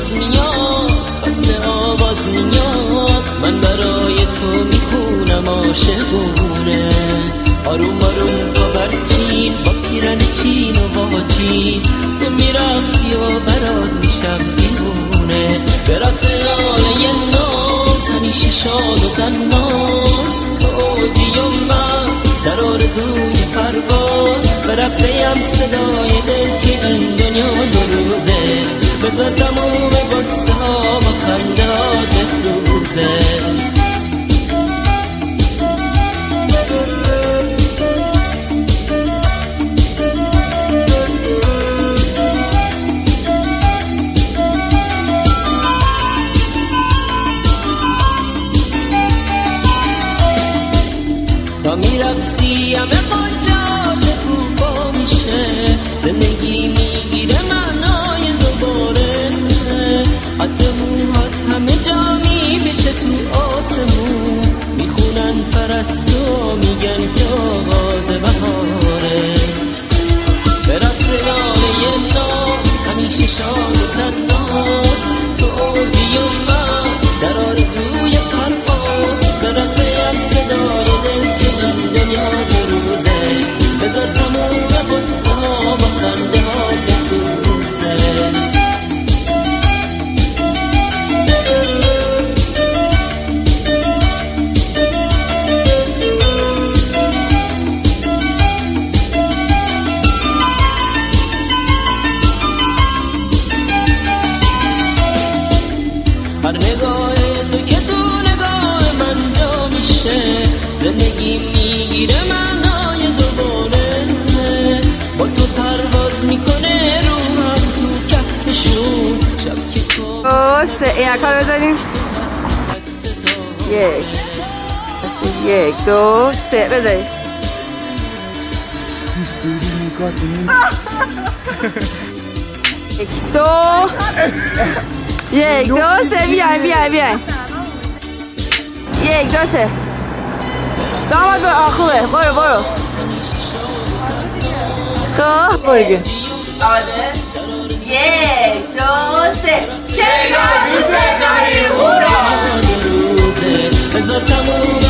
باز میاد، فصل آواز میاد، من برای تو میخونم عاشقونه. آروم آروم باورچین با پیرن چین و واجین، تو میرقصی و برات میشم دیوونه. به رقص آله ناز همیشه شاد و غمناز، تو اوجی و من در آرزوی پرواز. به رقصیم صدای دل که این دنیا دو روزه، بذار تموم قصه ها با خنده ها بسوزه. تا میرقصی همه قاچاش کوفا میشه، زندگی میگیره معنای دوباره. حتی موهات همه جا میبیچه تو آسمون، میخونن پرستو میگن که آغاز بهاره. به رقص لاله ناز همیشه شاد و تناز، تو اوجی و من در آرزوی پرواز. به رقصیم صدای دل که این دنیا دو روزه، بذار تموم قصه ها با خنده ها بسوزه. هر نگاه تو که تو نگاه من جا میشه، زندگی میگیره معنای دوباره. با تو پرواز میکنه روحم تو کهکشون، شب که تو این کار بذاریم. یک دو سه بذاریم. یک دو سه بیاین. یک دو سه. داماد برو. خوبه برو. خب برو دیگه. آماده؟ یک دو سه. چه کار دوست داری؟ بذار تموم